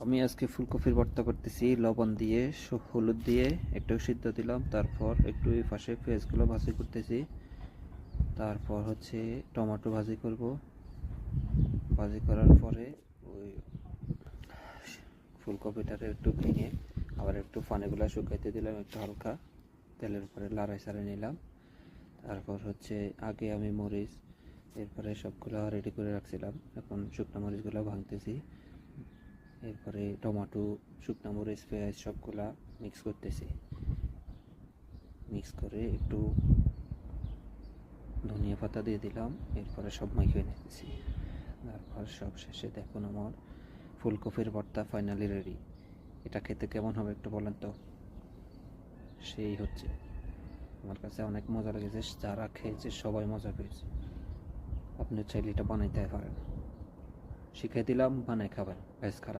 আমি আজকে ফুলকপির ভর্তা করতেছি লবণ দিয়ে হলুদ দিয়ে একটু সিদ্ধ দিলাম, তারপর একটু এই পাশে পেঁয়াজগুলো ভাজি করতেছি, তারপর হচ্ছে টমেটো ভাজি করব। ভাজি করার পরে ওই ফুলকপিটারে একটু ভেঙে আবার একটু পানিগুলো শুকাইতে দিলাম, একটু হালকা তেলের উপরে লাড়াই সাড়াই নিলাম। তারপর হচ্ছে আগে আমি মরিচ এরপরে সবগুলো রেডি করে রাখছিলাম, এখন শুকনো মরিচগুলো ভাঙতেছি। এরপরে টমেটো, শুকনো মরিচ, পেঁয়াজ সবগুলা মিক্স করতেছি। মিক্স করে একটু ধনিয়া পাতা দিয়ে দিলাম, এরপরে সব মাখিয়ে নিতেছি। তারপর সব শেষে দেখুন আমার ফুলকপির ভর্তা ফাইনালি রেডি। এটা খেতে কেমন হবে একটু বলেন তো? সেই হচ্ছে, আমার কাছে অনেক মজা লেগেছে, যারা খেয়েছে সবাই মজা পেয়েছে। আপনি চাইলে এটা বানাইতে পারেন, শিখিয়ে দিলাম, বানাই খাবেন, বেশ খারাপ।